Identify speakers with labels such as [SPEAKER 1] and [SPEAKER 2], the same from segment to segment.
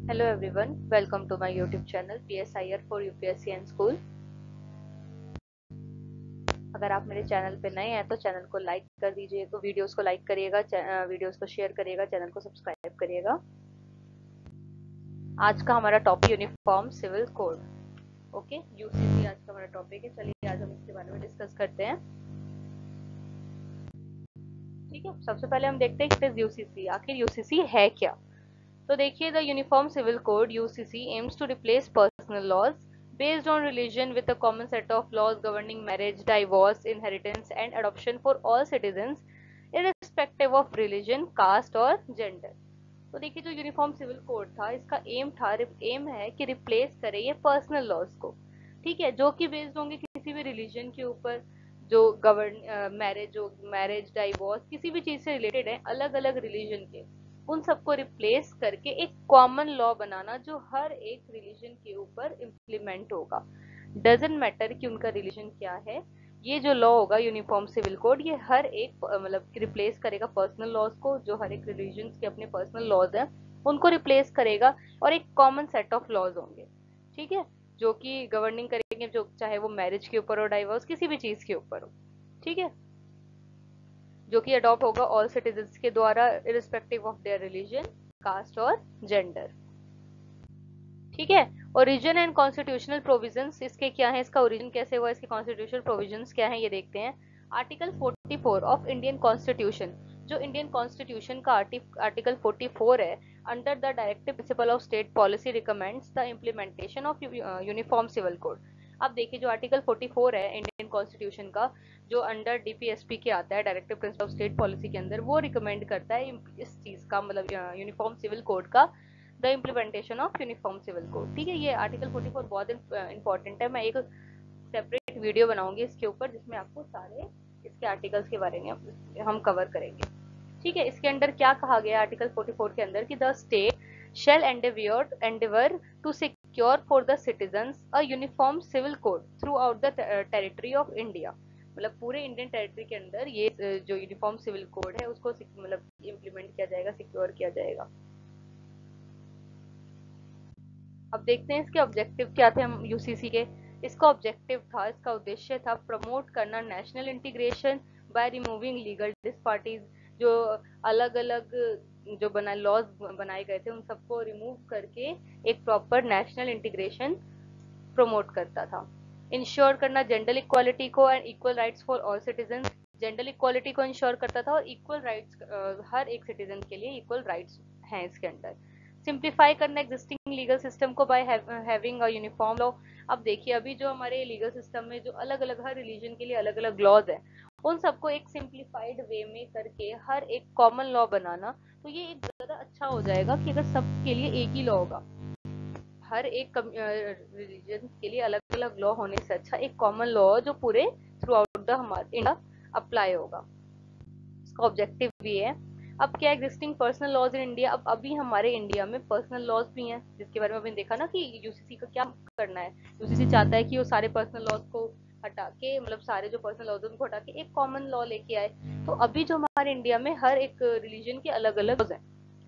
[SPEAKER 1] Hello everyone, welcome to my YouTube channel PSIR for UPSC and School। अगर आप मेरे channel पे नए हैं तो चैनल को लाइक कर दीजिए, तो वीडियोस को लाइक करिएगा, वीडियोस को शेयर करिएगा, चैनल को सब्सक्राइब करिएगा। आज का हमारा topic uniform civil code. Okay, UCC आज का हमारा टॉपिक है। चलिए आज हम इसके बारे में डिस्कस करते हैं। ठीक है, सबसे पहले हम देखते हैं यूसीसी, आखिर यूसीसी है क्या। तो देखिए, the uniform civil code UCC aims to replace personal laws based on religion with a common set of laws governing marriage, divorce, inheritance and adoption for all citizens irrespective of religion, caste और gender। तो देखिए, जो uniform civil code था, इसका M है कि replace करे ये पर्सनल लॉज को। ठीक है, जो कि बेस्ड होंगे किसी भी रिलीजन के ऊपर, जो मैरिज डाइवोर्स किसी भी चीज से रिलेटेड है, अलग अलग रिलीजन के, उन सबको रिप्लेस करके एक कॉमन लॉ बनाना जो हर एक रिलीजन के ऊपर इम्प्लीमेंट होगा। डजेंट मैटर कि उनका रिलीजन क्या है, ये जो लॉ होगा यूनिफॉर्म सिविल कोड, ये हर एक मतलब रिप्लेस करेगा पर्सनल लॉज को। जो हर एक रिलीजन के अपने पर्सनल लॉज हैं उनको रिप्लेस करेगा और एक कॉमन सेट ऑफ लॉज होंगे। ठीक है, जो कि गवर्निंग करेंगे, जो चाहे वो मैरिज के ऊपर हो, डाइवोर्स किसी भी चीज के ऊपर हो। ठीक है, जो कि अडॉप्ट होगा ऑल सिटीजन्स के द्वारा irrespective of their religion, caste और जेंडर। ठीक है, ओरिजिन एंड कॉन्स्टिट्यूशनल प्रोविजंस इसके क्या है, इसका ओरिजिन कैसे हुआ, इसके कॉन्स्टिट्यूशनल प्रोविजंस क्या है, ये देखते हैं। आर्टिकल 44 ऑफ इंडियन कॉन्स्टिट्यूशन, जो इंडियन कॉन्स्टिट्यूशन का आर्टिकल 44 है, under the directive principle of state policy recommends the implementation of uniform civil code. अब देखिए, जो आर्टिकल 44 है इंडियन कॉन्स्टिट्यूशन का, जो अंडर डीपीएसपी के आता है, directive principle of state policy के अंदर, वो रिकमेंड करता है इस चीज का, मतलब यूनिफॉर्म सिविल कोड का, the implementation of uniform civil code. ठीक है, ये आर्टिकल 44 बहुत इंपॉर्टेंट है। मैं एक सेपरेट वीडियो बनाऊंगी इसके ऊपर, जिसमें आपको सारे इसके आर्टिकल्स के बारे में हम कवर करेंगे। ठीक है, इसके अंदर क्या कहा गया आर्टिकल 44 के अंदर कि the state shall endeavour to secure for the citizens a uniform civil code throughout the territory of India. मतलब पूरे इंडियन टेरिटरी के अंदर ये जो यूनिफॉर्म सिविल कोड है उसको मतलब इम्प्लीमेंट किया जाएगा, सिक्योर किया जाएगा। अब देखते हैं इसके ऑब्जेक्टिव क्या थे हम यूसीसी के। इसका ऑब्जेक्टिव था, इसका उद्देश्य था प्रमोट करना national integration by removing legal disparities. जो अलग अलग जो लॉज बनाए गए थे उन सबको रिमूव करके एक प्रॉपर नेशनल इंटीग्रेशन प्रमोट करता था। इंश्योर करना जेंडर इक्वालिटी को and equal rights for all citizen. Gender equality को इंश्योर करता था और इक्वल राइट्स, हर एक सिटीजन के लिए इक्वल राइट्स हैं इसके अंदर। सिंप्लीफाई करना एग्जिस्टिंग लीगल सिस्टम को by having a uniform law. अब देखिए, अभी जो हमारे लीगल सिस्टम में जो अलग अलग हर रिलीजन के लिए अलग अलग लॉज है, उन सबको एक सिंप्लीफाइड वे में करके हर एक कॉमन लॉ बनाना, तो ये एक ज्यादा अच्छा हो जाएगा कि अगर सबके लिए एक ही लॉ होगा। हर एक रिलीजन के लिए अलग अलग लॉ होने से अच्छा एक कॉमन लॉ जो पूरे थ्रू आउट द हमारे इंडिया अप्लाई होगा। इसका ऑब्जेक्टिव भी है। अब क्या, existing personal laws in India, अब अभी हमारे इंडिया में पर्सनल लॉज भी हैं, जिसके बारे में अभी देखा ना कि यूसीसी का क्या करना है। यूसीसी चाहता है कि वो सारे पर्सनल लॉज को हटा के, मतलब सारे जो पर्सनल लॉज उनको हटा के एक कॉमन लॉ लेके आए। तो अभी जो हमारे इंडिया में हर एक रिलीजन के अलग अलग लॉज हैं।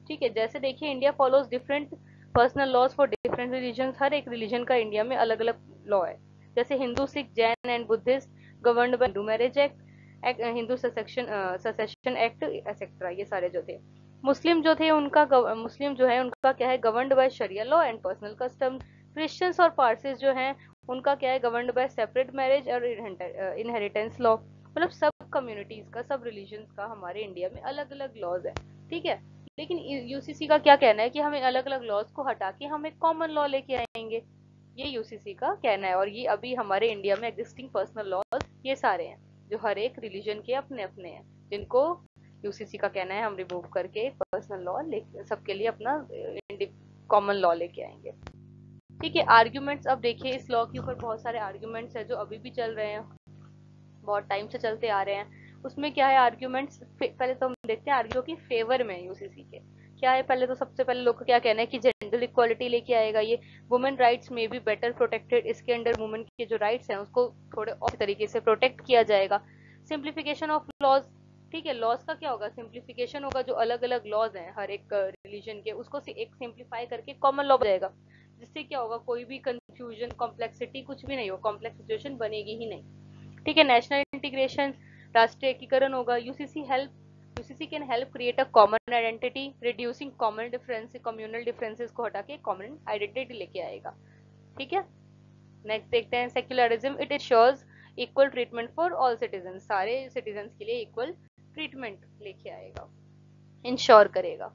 [SPEAKER 1] ठीक है, जैसे देखिए, India follows different personal laws for different religion. हर एक रिलीजन का इंडिया में अलग अलग लॉ है। जैसे Hindu, Sikh, Jain and Buddhist governed bye Hindu marriage act, Hindu cessation act etcetera, ये सारे जो थे। मुस्लिम जो थे उनका मुस्लिम जो है उनका क्या है, governed by sharia law and personal custom. Christians और पारसीज जो हैं उनका क्या है, गवर्नड बाय सेपरेट मैरिज और इनहेरिटेंस लॉ। मतलब सब कम्युनिटीज का, सब रिलीजन का हमारे इंडिया में अलग अलग लॉज है। ठीक है, लेकिन यूसीसी का क्या कहना है कि हमें अलग अलग लॉज को हटा के हम एक कॉमन लॉ लेके आएंगे। ये यूसीसी का कहना है, और ये अभी हमारे इंडिया में एग्जिस्टिंग पर्सनल लॉज ये सारे हैं, जो हर एक रिलीजन के अपने अपने हैं, जिनको यूसीसी का कहना है हम रिमूव करके पर्सनल लॉ सबके लिए अपना कॉमन लॉ लेके आएंगे। ठीक है, आर्ग्यूमेंट्स, अब देखिए इस लॉ के ऊपर बहुत सारे आर्ग्यूमेंट्स हैं जो अभी भी चल रहे हैं, बहुत टाइम से चलते आ रहे हैं। उसमें क्या है आर्ग्यूमेंट्स, पहले तो हम देखते हैं आर्ग्यू की फेवर में यूसीसी के क्या है। पहले तो सबसे पहले लोग का क्या कहना है कि जेंडर इक्वालिटी लेके आएगा ये, वुमेन राइट्स में भी बेटर प्रोटेक्टेड, इसके अंडर वुमेन के जो राइट्स हैं उसको थोड़े और तरीके से प्रोटेक्ट किया जाएगा। सिंप्लीफिकेशन ऑफ लॉज, ठीक है, लॉज का क्या होगा, सिंप्लीफिकेशन होगा, जो अलग अलग लॉज हैं हर एक रिलीजन के, उसको एक सिंप्लीफाई करके कॉमन लॉ जाएगा, जिससे क्या होगा, कोई भी कंफ्यूजन, कॉम्प्लेक्सिटी कुछ भी नहीं हो, कॉम्प्लेक्स सिचुएशन बनेगी ही नहीं। ठीक है, नेशनल इंटीग्रेशन, राष्ट्रीय एकीकरण होगा। UCC can help create a common identity, reducing common difference, communal differences को हटा के कॉमन आइडेंटिटी लेके आएगा। ठीक है, नेक्स्ट देखते हैं secularism, it ensures equal treatment for all citizen, सारे सिटीजन के लिए इक्वल ट्रीटमेंट लेके आएगा, इंश्योर करेगा।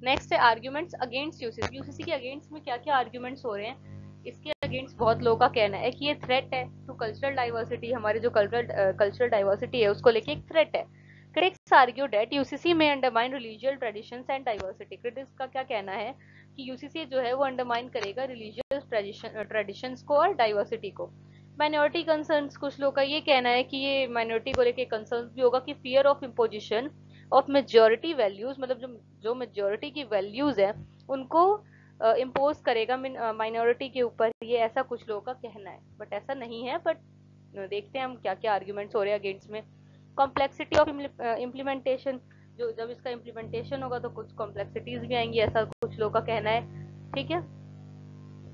[SPEAKER 1] नेक्स्ट है आर्ग्यूमेंट्स अगेंस्ट यूसीसी। यूसीसी के अगेंस्ट में क्या क्या आर्ग्यूमेंट्स हो रहे हैं, इसके अगेंस्ट बहुत लोगों का कहना है कि ये थ्रेट है टू कल्चरल डाइवर्सिटी, हमारे जो कल्चरल डाइवर्सिटी है उसको लेके एक थ्रेट है। क्रिटिक्स आर्ग्यू दैट यूसीसी में undermine religious traditions and diversity. Critics का क्या कहना है कि यूसीसी जो है वो अंडरमाइन करेगा रिलीजियस ट्रेडिशंस को और डाइवर्सिटी को। माइनॉरिटी कंसर्न्स, कुछ लोग का ये कहना है कि ये माइनॉरिटी को लेके कंसर्न भी होगा कि fear of imposition of majority values, मतलब जो मेजोरिटी की वैल्यूज है उनको इम्पोज करेगा माइनॉरिटी के ऊपर, ये ऐसा कुछ लोगों का कहना है, बट ऐसा नहीं है। बट देखते हैं हम क्या क्या आर्ग्यूमेंट्स हो रहे हैं अगेंस्ट में। कॉम्प्लेक्सिटी ऑफ इम्प्लीमेंटेशन, जो जब इसका इम्प्लीमेंटेशन होगा तो कुछ कॉम्प्लेक्सिटीज भी आएंगी, ऐसा कुछ लोगों का कहना है। ठीक है,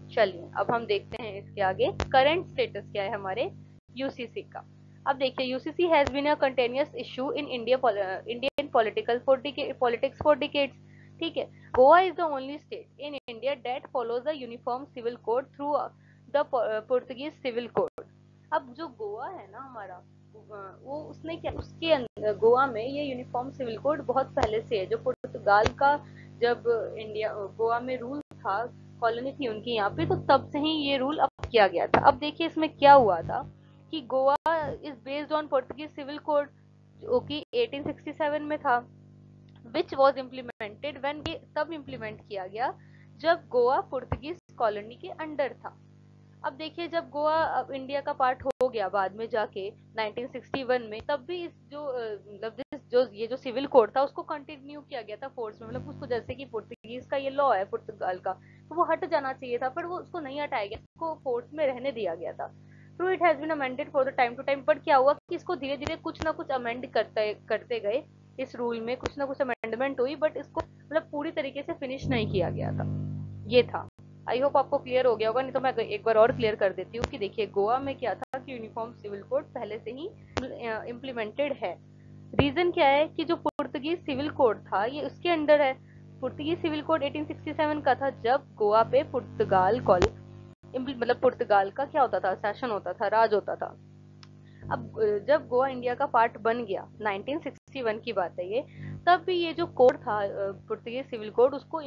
[SPEAKER 1] चलिए अब हम देखते हैं इसके आगे करंट स्टेटस क्या है हमारे यूसीसी का। अब देखिए, UCC has been a continuous issue in Indian politics for decades. ठीक है, Goa is the only state in India that follows the uniform civil code through the Portuguese civil code. अब जो गोवा है ना हमारा, वो उसने क्या, उसके अंदर गोवा में ये यूनिफॉर्म सिविल कोड बहुत पहले से है, जो पुर्तगाल का जब इंडिया गोवा में रूल था, कॉलोनी थी उनकी यहाँ पे, तो तब से ही ये रूल अप किया गया था। अब देखिए इसमें क्या हुआ था कि Goa is based on Portuguese civil code, जो कि 1867 में था, विच वॉज इम्प्लीमेंटेड व्हेन, ये तब इम्प्लीमेंट किया गया जब गोवा पुर्तगीज कॉलोनी के अंडर था। अब देखिए, जब गोवा अब इंडिया का पार्ट हो गया बाद में जाके 1961 में, तब भी इस जो मतलब जो ये जो सिविल कोड था उसको कंटिन्यू किया गया था फोर्स में, मतलब उसको, जैसे कि पुर्तगीज का ये लॉ है पुर्तगाल का, तो वो हट जाना चाहिए था, पर वो उसको नहीं हटाया गया, उसको फोर्स में रहने दिया गया था। True, it has been amended for the time to time, but क्या हुआ कि इसको धीरे धीरे कुछ ना कुछ अमेंड करते गए, इस रूल में कुछ ना कुछ अमेंडमेंट हुई, बट इसको मतलब पूरी तरीके से फिनिश नहीं किया गया था। ये था, आई होप आपको क्लियर हो गया होगा, नहीं तो मैं एक बार और क्लियर कर देती हूँ कि देखिए गोवा में क्या था कि यूनिफॉर्म सिविल कोड पहले से ही इम्प्लीमेंटेड है। रीजन क्या है कि जो पुर्तगीज सिविल कोड था ये उसके अंडर है। पुर्तगीज सिविल कोड 1867 का था, जब गोवा पे पुर्तगाल मतलब पुर्तगाल का क्या होता था, शासन होता था, राज होता था। अब जब गोवा इंडिया का पार्ट बन गया, 1961 की बात है ये, तब भी ये जो कोड था पुर्तगीज सिविल कोड, उसको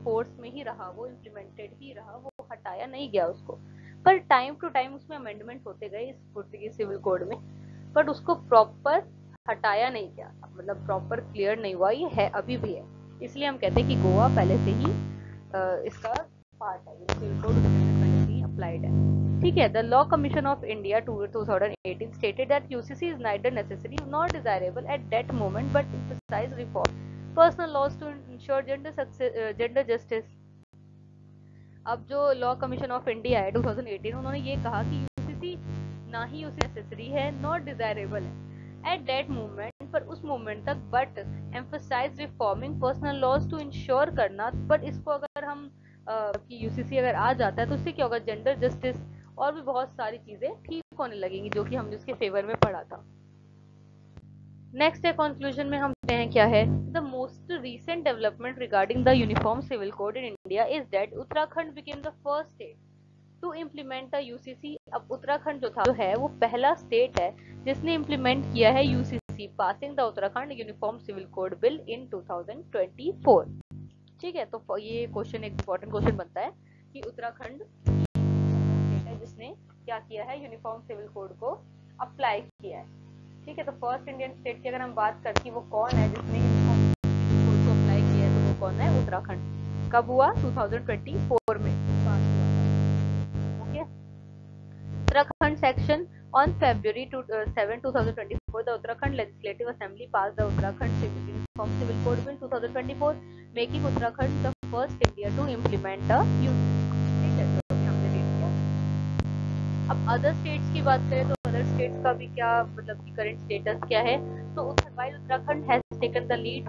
[SPEAKER 1] फोर्स में ही रहा, वो इम्प्लीमेंटेड ही रहा, वो हटाया नहीं गया उसको। पर टाइम टू टाइम उसमें अमेंडमेंट होते गए इस पुर्तगीज सिविल कोड में, बट उसको प्रॉपर हटाया नहीं गया, मतलब प्रॉपर क्लियर नहीं हुआ, ये है अभी भी है। इसलिए हम कहते हैं कि गोवा पहले से ही इसका पार्ट है, सिविल कोड पहले से ही अप्लाइड है। ठीक है, the law commission of India 2018 stated that UCC is neither necessary nor desirable at that moment, but emphasized reform personal laws to ensure gender justice। अब जो लॉ कमीशन ऑफ इंडिया है 2018, उन्होंने ये कहा कि यूसीसी ना ही उसे नेसेसरी है नॉर डिजायरेबल है एट दैट मोमेंट, पर उस मोमेंट तक, but emphasize reforming personal laws to ensure करना। पर इसको अगर हम कि यूसीसी अगर आ जाता है तो उससे क्या होगा, जेंडर जस्टिस और भी बहुत सारी चीजें ठीक होने लगेंगी, जो कि हमने उसके फेवर में पढ़ा था। नेक्स्ट है कंक्लूजन में हम कहते हैं क्या है, the most recent development regarding the uniform civil code in India is that Uttarakhand became the first state to implement the UCC. अब उत्तराखंड जो है वो पहला स्टेट है जिसने इम्प्लीमेंट किया है UCC, passing the Uttarakhand uniform civil code bill in 2024। ठीक है, तो ये क्वेश्चन एक इंपॉर्टेंट क्वेश्चन बनता है कि उत्तराखंड स्टेट है जिसने क्या किया है, यूनिफॉर्म सिविल कोड को अप्लाई किया है। ठीक है, तो फर्स्ट इंडियन स्टेट की अगर हम बात करें कि वो कौन है जिसने यूनिफॉर्म सिविल कोड को अप्लाई किया है, तो वो कौन है, उत्तराखंड। कब हुआ, 2024 में पास हुआ था। Okay, Uttarakhand section on February 7, 2024, the Uttarakhand Legislative Assembly passed the Uttarakhand Uniform Civil Code Bill 2024, making Uttarakhand the first India to implement the UCC। हमने read किया। अब अदर स्टेट्स की बात करें तो अदर अदर स्टेट्स का भी क्या मतलब कि करंट स्टेटस क्या है। तो Uttarakhand has taken the lead,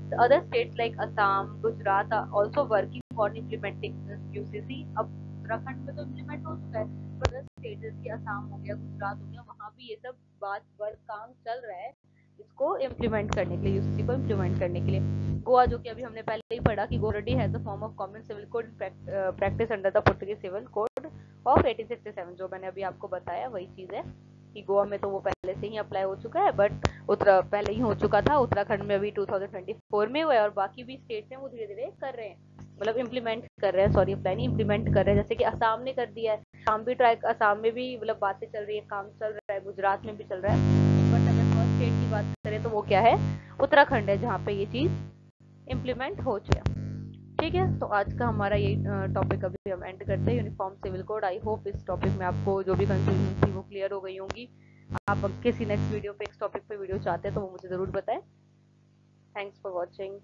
[SPEAKER 1] the other states like Assam, Gujarat are also working on implementing this UCC। अब उत्तराखंड में तो इम्प्लीमेंट हो चुका है, पर अदर स्टेट जैसे असम हो गया, गुजरात हो गया, वहाँ भी ये सब बात वर्क काम चल रहा है इसको इम्प्लीमेंट करने के लिए, यूसीसी को इम्प्लीमेंट करने के लिए। गोवा, जो कि अभी हमने पहले ही पढ़ा कि already has a form of common civil code practice under the Portuguese civil code of 1867, जो मैंने अभी आपको बताया वही चीज है कि गोवा में तो वो पहले से ही अप्लाई हो चुका है, बट पहले ही हो चुका था। उत्तराखंड में अभी 2024 में हुआ है, और बाकी भी स्टेट्स हैं वो धीरे धीरे कर रहे हैं, मतलब इम्प्लीमेंट कर रहे हैं, सॉरी अप्लाई नहीं, इम्प्लीमेंट कर रहे हैं। जैसे कि असम ने कर दिया है, असम भी ट्राई, असम में भी मतलब बातें चल रही है, काम चल रहा है, गुजरात में भी चल रहा है, बट अगर फर्स्ट स्टेट की बात करें तो वो क्या है, उत्तराखंड है, जहाँ पे ये चीज इम्प्लीमेंट हो चुका है। ठीक है, तो आज का हमारा ये टॉपिक अभी हम एंड करते हैं, uniform civil code. I hope इस टॉपिक में आपको जो भी कंफ्यूजन थी वो क्लियर हो गई होंगी। आप किसी नेक्स्ट वीडियो पे इस टॉपिक पे वीडियो चाहते हैं तो वो मुझे ज़रूर बताएं। Thanks for watching.